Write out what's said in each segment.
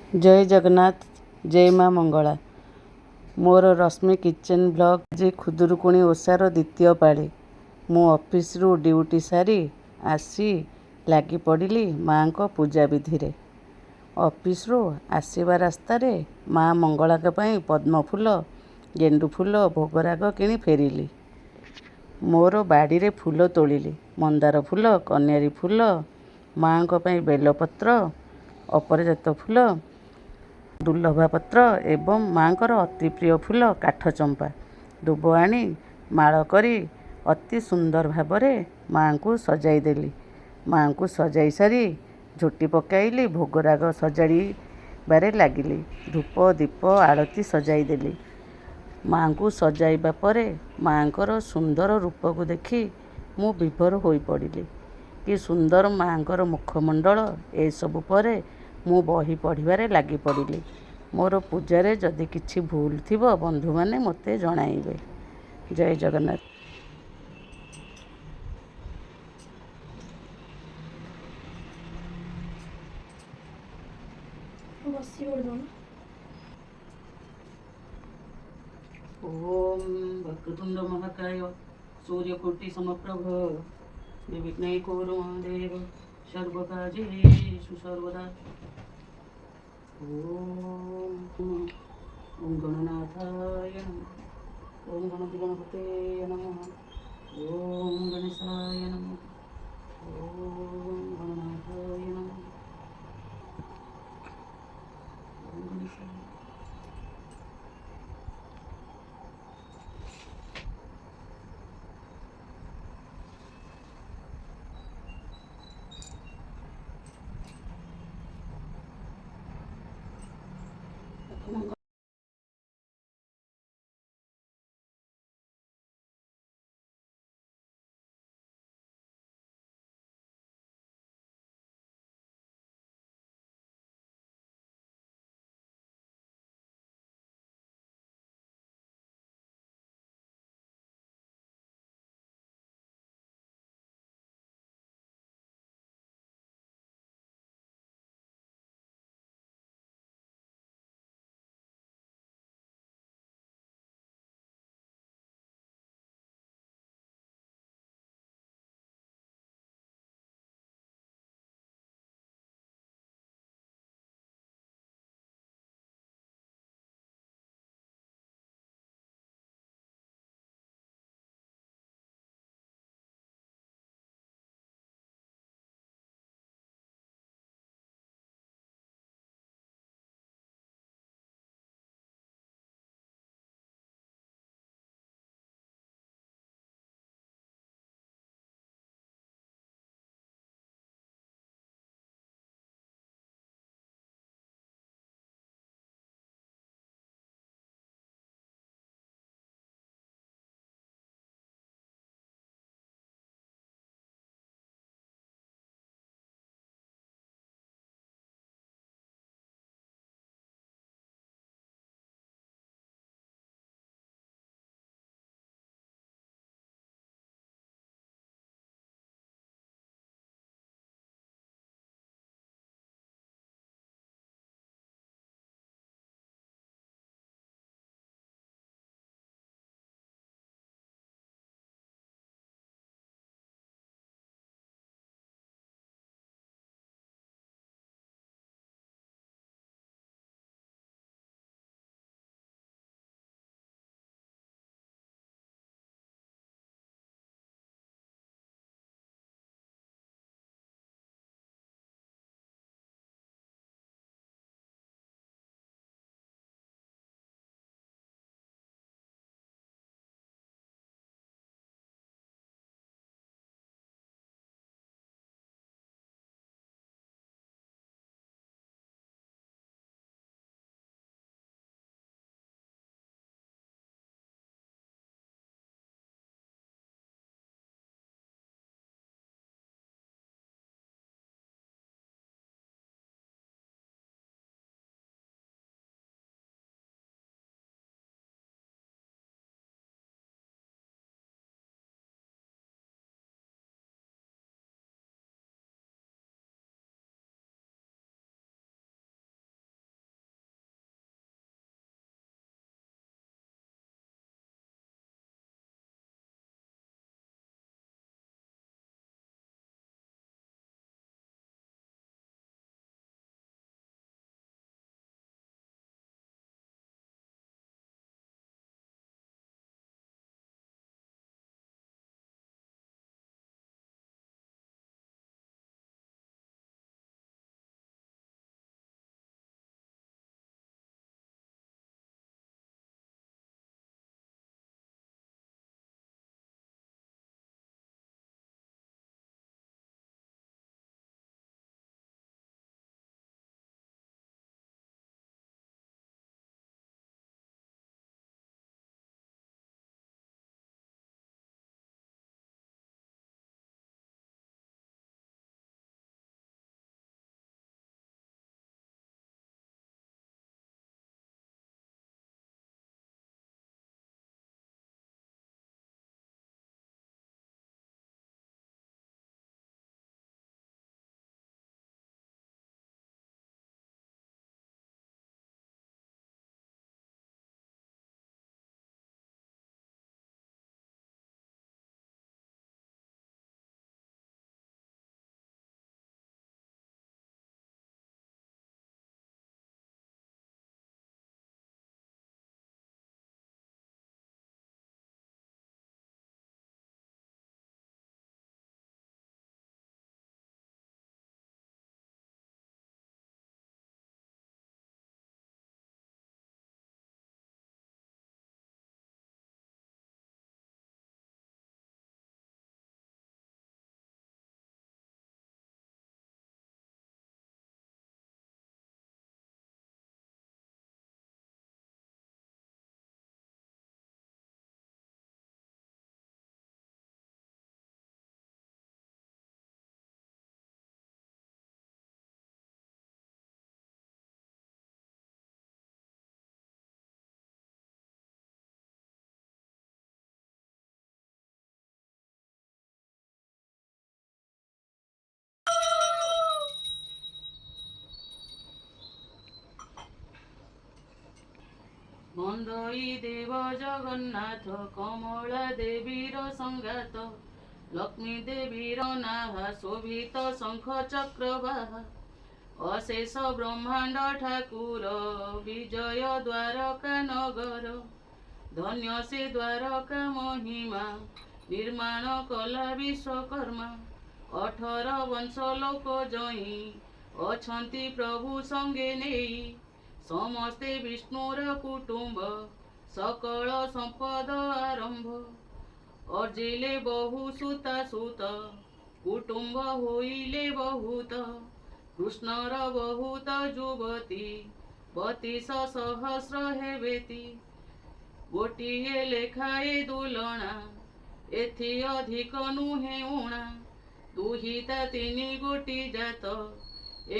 जय जगन्नाथ। जय माँ मंगला। मोर रश्मि किचेन ब्लॉग। आज खुदुरुकुणी ओषार द्वितीय पाଳି। मु ऑफिस रु ड्यूटी सारी आसी लगी पड़ी माँ को पूजा विधि रे। ऑफिस रु आसवा रास्तार माँ मंगला के पद्म फूल गेंडू फूल भोगराग किणी फेरिली। मोर बाड़ी रे फूल तोलिली। मंदार फूल कन्यारी फूल माँ को बेलपत्र अपराजित फूल दुर्लभा पत्र एवं माँकर अति प्रिय फूल काठ चंपा दुब आनी माଳ करी अति सुंदर भावरे माँ को सजाई देली। माँ को सजाई सारी झोटी पकाइली। भोगराग सजाड़ी बारे लगिली। धूप दीप आरती सजाई देली। माँ को सजाइबा परे माँकर सुंदर रूप को देखी मु विभोर होई पड़िली। कि सुंदर माँकर मुखमंडल ए सबु परे मु बही पढ़िबारे लगी पड़िली। मोर पूजारे जदि किछि भूल थिबो बंधु माने मते जणाइबे। जय जगन्नाथ। ओम वक्रतुंड महाकाय सूर्यकोटि समप्रभ निर्विघ्नं कुरु देव सर्वकार्येषु सर्वदा। ओम गणनाथाय नमः। ओम गणपते नमः। ओम गणेशाय नमः। ओम गणनाथाय नमः। ओम गणेशाय ବନ୍ଦଇ ଦେବ ଜଗନ୍ନାଥ କମଳା ଦେବୀର ସଙ୍ଗାତ ଲକ୍ଷ୍ମୀ ଦେବୀର ନାହା ଶୋଭିତ ଶଙ୍ଖ ଚକ୍ରବାହା ଅଶେଷ ବ୍ରହ୍ମାଣ୍ଡ ଠାକୁର ବିଜୟ ଦ୍ୱାରକା ନଗର ଧନ୍ୟ ସେ ଦ୍ୱାରକା ମହିମା ନିର୍ମାଣ କଲା ବିଶ୍ୱକର୍ମା 18 ବଂଶ ଲୋକ ଜଇଁ ଅଛନ୍ତି ପ୍ରଭୁ ସଙ୍ଗେ ନେଇ ସମସ୍ତେ ବିଷ୍ଣୁର କୁଟୁମ୍ବ ସକଳ ସମ୍ପଦ ଆରମ୍ଭ ଅର୍ଜିଲେ ବହୁ ସୁତା ସୁତ କୁଟୁମ୍ବ ହୋଇଲେ ବହୁତ କୃଷ୍ଣର ବହୁତ ଯୁବତୀ 32 ସହସ୍ର ହେବେତି ଗୋଟିଏ ଲେଖାଏ ଦୁଲଣା ଏଥି ଅଧିକ ନୁହେଁ ଉଣା ଦୁହିତା 3 ଗୋଟି ଜାତ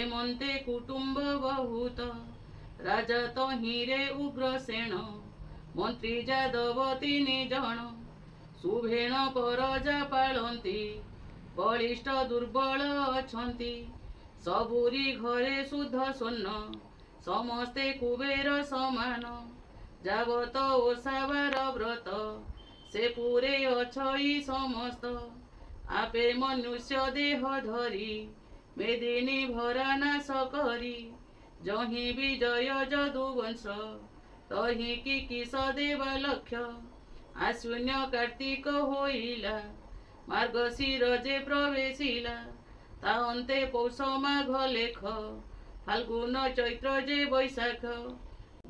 ଏମନ୍ତେ କୁଟୁମ୍ବ ବହୁତ ରାଜା ତହିଁରେ ଉଗ୍ରସେନ ମନ୍ତ୍ରୀ ଯାଦବ 3 ଜଣ ସୁଭେଣ ପରଜା ପାଳନ୍ତି ବଳିଷ୍ଠ ଦୁର୍ବଳ ଅଛନ୍ତି ସବୁରି ଘରେ ଶୁଦ୍ଧ ସ୍ୱର୍ଣ୍ଣ ସମସ୍ତେ କୁବେର ସମାନ ଯାବତ ଓଷାବାର ବ୍ରତ ସେ ପୁରେ ଅଛଇ ସମସ୍ତ ଆପେ ମନୁଷ୍ୟ ଦେହ ଧରି ମେଦିନୀ ଭରା ନାଶ କରି ଯହିଁ ବିଜୟ ଯଦୁବଂଶ ତହିଁ କିସ ଦେବା ଲକ୍ଷ୍ୟ ଆଶ୍ୱିନ କାର୍ତ୍ତିକ ହୋଇଲା ମାର୍ଗଶିର ଯେ ପ୍ରବେଶିଲା ତା ଅନ୍ତେ ପୌଷ ମାଘ ଲେଖ ଫାଲ୍ଗୁନ ଚୈତ୍ର ଯେ ବୈଶାଖ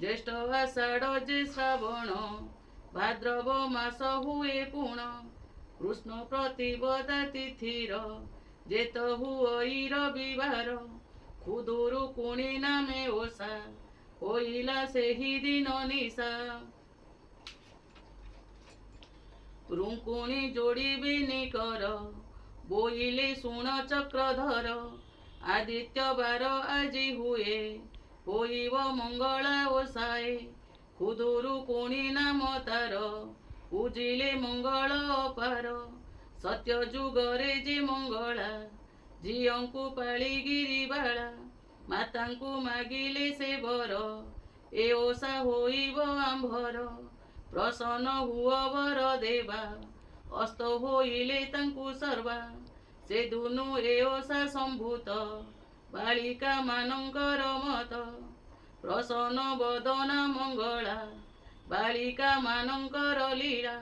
ଜ୍ୟେଷ୍ଠ ଆଷାଢ଼ ଯେ ଶ୍ରାବଣ ଭାଦ୍ରବ ମାସ ହୁଏ ପୁଣ କୃଷ୍ଣ ପ୍ରତିପଦା ତିଥିର ଯେତ ହୁଇ ରବିବାର ଖୁଦୁରୁକୁଣି ନାମେ ଓଷା ହୋଇଲା ସେହି ଦିନ ନିଶା ରୁଙ୍କୁଣି ଯୋଡ଼ିବିନି କର ବୋଇଲେ ଶୁଣ ଚକ୍ରଧର ଆଦିତ୍ୟ ବାର ଆଜି ହୁଏ ହୋଇବ ମଙ୍ଗଳା ଓଷାଏ ଖୁଦୁରୁକୁଣି ନାମ ତାର ପୂଜିଲେ ମଙ୍ଗଳ ଅପାର ସତ୍ୟ ଯୁଗରେ ଯେ ମଙ୍ଗଳା ଝିଅଙ୍କୁ ପାଳି ଗିରିବାଳା ମାତାଙ୍କୁ ମାଗିଲେ ସେ ବର ଏ ଓଷା ହୋଇବ ଆମ୍ଭର ପ୍ରସନ୍ନ ହୁଅ ବର ଦେବା ଅସ୍ତ ହୋଇଲେ ତାଙ୍କୁ ସର୍ବା ସେ ଦୁନୁ ଏ ଓଷା ସମ୍ଭୂତ ବାଳିକା ମାନଙ୍କର ମତ ପ୍ରସନ୍ନ ବଦନା ମଙ୍ଗଳା ବାଳିକା ମାନଙ୍କର ଲୀଳା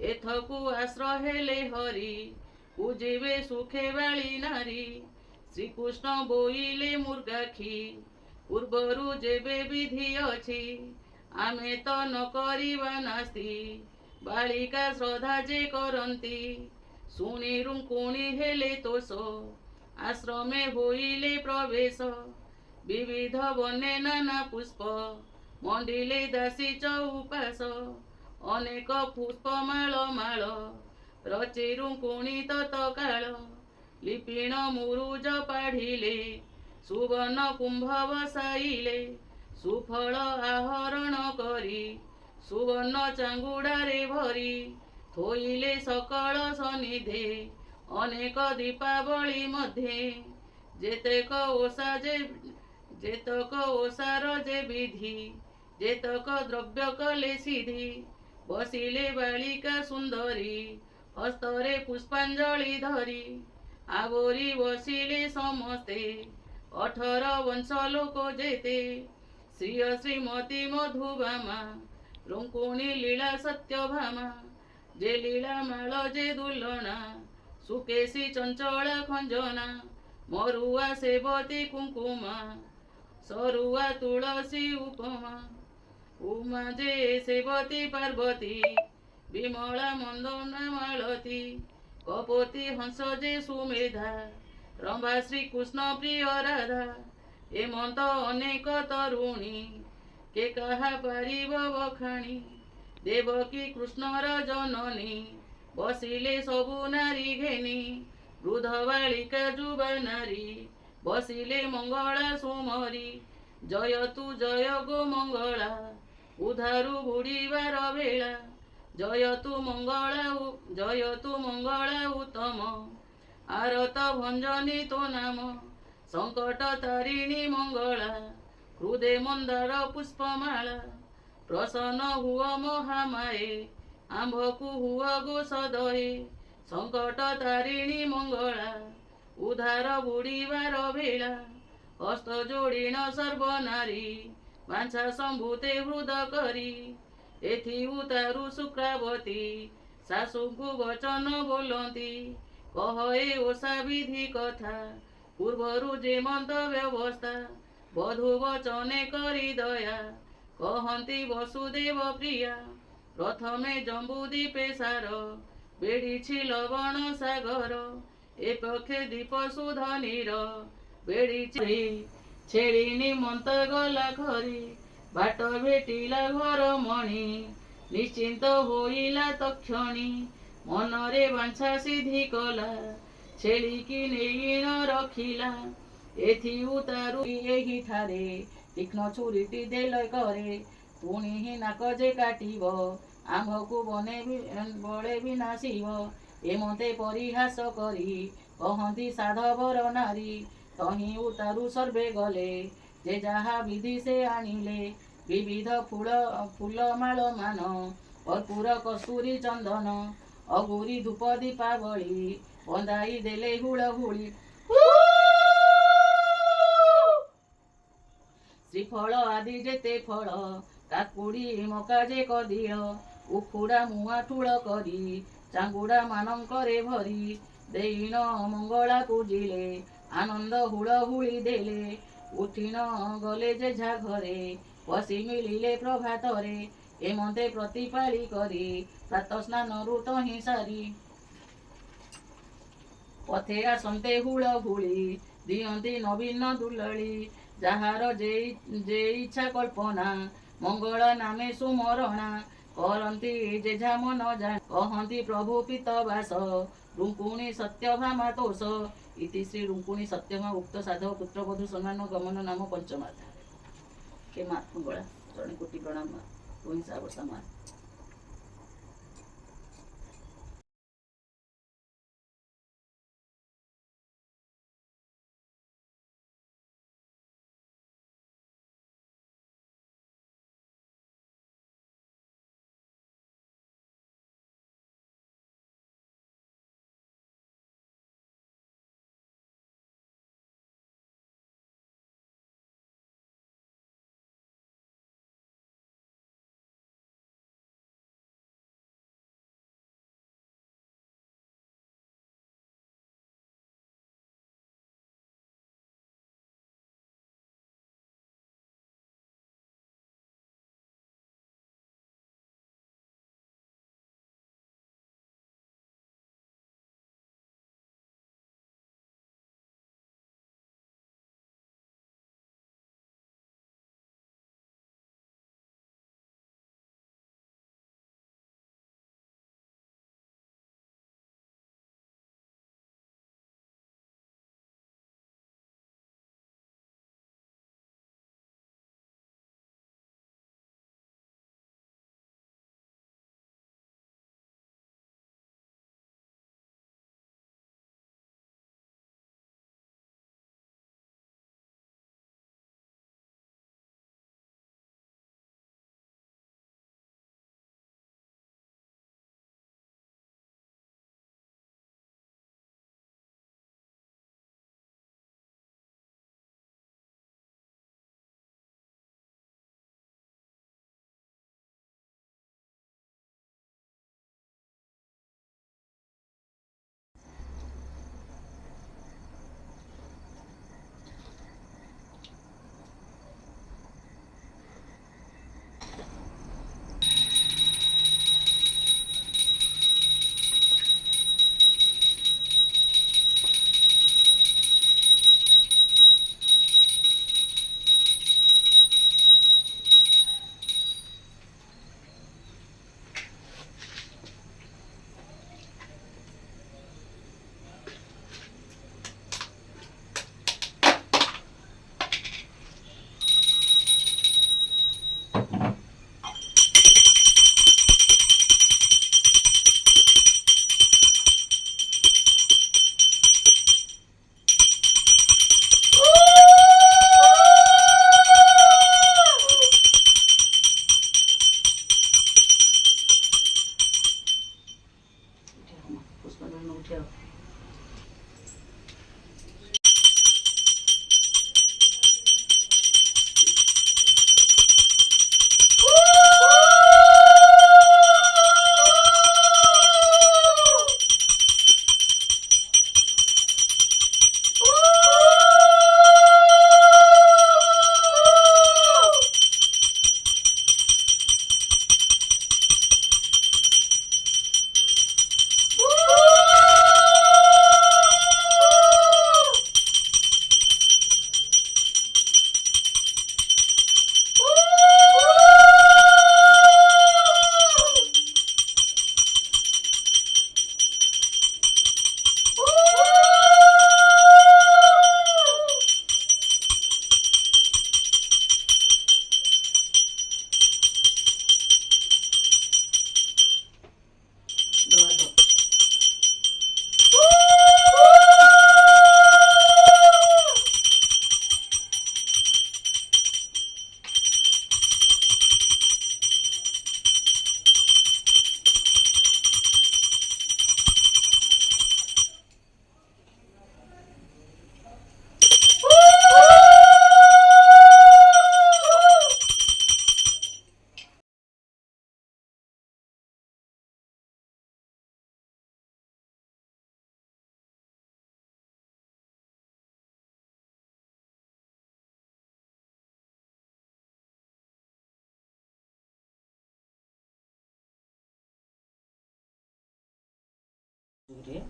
ଏଥକୁ ଆଶ୍ର ହେଲେ ହରି ପୂଜିବେ ସୁଖେ ବାଳି ନାରୀ ଶ୍ରୀକୃଷ୍ଣ ବୋଇଲେ ମୃଗାକ୍ଷୀ ପୂର୍ବରୁ ଯେବେ ବିଧି ଅଛି ଆମେ ତ ନ କରିବା ନାସ୍ତି ବାଳିକା ଶ୍ରଦ୍ଧା ଯେ କରନ୍ତି ଶୁଣି ରୁଙ୍କୁଣି ହେଲେ ତୋଷ ଆଶ୍ରମେ ହୋଇଲେ ପ୍ରବେଶ ବିବିଧ ବନେ ନାନା ପୁଷ୍ପ ମଣ୍ଡିଲେ ଦାସୀ ଚଉପାସ ଅନେକ ପୁଷ୍ପମାଳ ମାଳ ରଚି ରୁଙ୍କୁଣି ତତକାଳ ଲିପିଣ ମୁରୁଜ ପାଢ଼ିଲେ ସୁବର୍ଣ୍ଣ କୁମ୍ଭ ବସାଇଲେ ସୁଫଳ ଆହରଣ କରି ସୁବର୍ଣ୍ଣ ଚାଙ୍ଗୁଡ଼ାରେ ଭରି ଥୋଇଲେ ସକଳ ସନିଧେ ଅନେକ ଦୀପାବଳି ମଧ୍ୟେ ଯେତେକ ଓଷାର ଯେ ବିଧି ଯେତକ ଦ୍ରବ୍ୟ କଲେ ସିଧି ବସିଲେ ବାଳିକା ସୁନ୍ଦରୀ ହସ୍ତରେ ପୁଷ୍ପାଞ୍ଜଳି ଧରି ଆବୋରି ବସିଲେ ସମସ୍ତେ 18 ବଂଶ ଲୋକ ଯେତେ ଶ୍ରୀୟ ଶ୍ରୀମତୀ ମଧୁବାମା ରୁଙ୍କୁଣି ଲୀଳା ସତ୍ୟଭାମା ଯେ ଲୀଳା ମାଳ ଯେ ଦୁଲଣା ସୁକେଶୀ ଚଞ୍ଚଳା ଖଞ୍ଜନା ମରୁଆ ସେବତୀ କୁଙ୍କୁମା ସରୁଆ ତୁଳସୀ ଉପମା ଉମା ଯେ ସେବତୀ ପାର୍ବତୀ ବିମଳା ମନ୍ଦନା ମାଳତୀ କପୋତୀ ହଂସ ଯେ ସୁମେଧା ରମ୍ଭା ଶ୍ରୀକୃଷ୍ଣ ପ୍ରିୟ ରାଧା ଏମନ୍ତ ଅନେକ ତରୁଣୀ କେ କାହା ପାରିବ ବଖାଣି ଦେବକୀ କୃଷ୍ଣର ଜନନୀ ବସିଲେ ସବୁ ନାରୀ ଘେନି ବୃଦ୍ଧ ବାଳିକା ଯୁବା ନାରୀ ବସିଲେ ମଙ୍ଗଳା ସୁମରି ଜୟ ତୁ ଜୟ ଗୋ ମଙ୍ଗଳା ଉଧାରୁ ବୁଡ଼ିବାର ବେଳା ଜୟ ତୁ ମଙ୍ଗଳା ଉତ୍ତମ ଆରତ ଭଞ୍ଜନୀ ତୋ ନାମ ସଙ୍କଟ ତାରିଣୀ ମଙ୍ଗଳା ହୃଦେ ମନ୍ଦାର ପୁଷ୍ପମାଳା ପ୍ରସନ୍ନ ହୁଅ ମହାମାଏ, ଆମ୍ଭକୁ ହୁଅ ଗୋସଦଏ। ସଙ୍କଟ ତାରିଣୀ ମଙ୍ଗଳା, ଉଦ୍ଧାର ବୁଡ଼ିବାର ବେଳା। ହସ୍ତ ଯୋଡ଼ିଣ ସର୍ବନାରୀ, ବାଞ୍ଛା ସମ୍ଭୂତେ ହୃଦ କରି। ଏଥି ଉତାରୁ ଶୁକ୍ରାବତୀ, ଶାଶୁଙ୍କୁ ବଚନ ବୋଲନ୍ତି। କହ ଏ ଓଷା ବିଧି କଥା, ପୂର୍ବରୁ ଯେମନ୍ତ ବ୍ୟବସ୍ଥା। ବଧୂ ବଚନେ କରି ଦୟା, କହନ୍ତି ବସୁଦେବ ପ୍ରିୟା। ପ୍ରଥମେ ଜମ୍ବୁଦ୍ୱୀପେ ସାର, ବେଢ଼ିଛି ଲବଣ ସାଗର। ଏ ପକ୍ଷେ ଦୀପ ସୁଧନୀର, ବେଢ଼ିଛି ଛେଳି ନିମନ୍ତ ଗଲା ଖରି। ବାଟ ଭେଟିଲା ଘର ମଣି, ନିଶ୍ଚିନ୍ତ ହୋଇଲା ତକ୍ଷଣୀ। ମନରେ ବାଞ୍ଛା ସିଦ୍ଧି କଲା, ଛେଳିକି ନେଇ ନ ରଖିଲା। ଏଥି ଉତାରୁ ଏହିଠାରେ, ତୀକ୍ଷ୍ଣ ଛୁରୀଟି ଦେଲେ କରେ। ପୁଣି ହିଁ ନାକ ଯେ କାଟିବ, ଆମ୍ଭକୁ ବଳେ ବି ନାସିବ। ଏମତେ ପରିହାସ କରି, କହନ୍ତି ସାଧବର ନାରୀ। ତହିଁ ଉତାରୁ ସର୍ବେ ଗଲେ, ଯେ ଯାହା ବିଧି ସେ ଆଣିଲେ। ବିବିଧ ଫୁଲମାଳ ମାନ, କର୍ପୂର କସ୍ତୁରୀ ଚନ୍ଦନ। ଅଗୁରି ଧୂପ ଦୀପାବଳି, ବନ୍ଦାଇ ଦେଲେ ହୁଳହୁଳି। ଶ୍ରୀଫଳ ଆଦି ଯେତେ ଫଳ, କାକୁଡ଼ି ମକା ଯେ କଦିଳ। ଉଖୁଡ଼ା ମୁଆଁ ଠୁଳ କରି, ଚାଙ୍ଗୁଡ଼ା ମାନଙ୍କରେ ଭରି। ଦେଇଣ ମଙ୍ଗଳା ପୂଜିଲେ, ଆନନ୍ଦ ହୁଳହୁଳି ଦେଲେ। ଉଠିଣ ଗଲେ ଯେଝା ଘରେ, ବସି ମିଳିଲେ ପ୍ରଭାତରେ। ଏମନ୍ତେ ପ୍ରତିପାଳି କରି, ପ୍ରାତଃ ସ୍ନାନରୁ ତହିଁ ସାରି। ପଥେ ଆସନ୍ତେ ହୁଳହୁଳି, ଦିଅନ୍ତି ନବୀନ ଦୁଲାଳି। ଯାହାର ଯେ ଇଚ୍ଛା କଳ୍ପନା, ମଙ୍ଗଳ ନାମେ ସୁମରଣା। କରନ୍ତି ଯେଝା ମନ ଜାଣି, କହନ୍ତି ପ୍ରଭୁ ପିତବାସ। ରୁଙ୍କୁଣୀ ସତ୍ୟଭାମା ତୋଷ, ଇତି ଶ୍ରୀ ରୁଙ୍କୁଣୀ ସତ୍ୟଭାମା ଉକ୍ତ ସାଧବ ପୁତ୍ର ବଧୂ ସମ୍ମାନ ଗମନ ନାମ ପଞ୍ଚମାଧ୍ୟାୟ। କେ ମା ମଙ୍ଗଳା, ଚରଣୀ କୋଟି ପ୍ରଣାମ ମା, ତୁହିଁ ସାବତା ମା। ପୁରୀରେ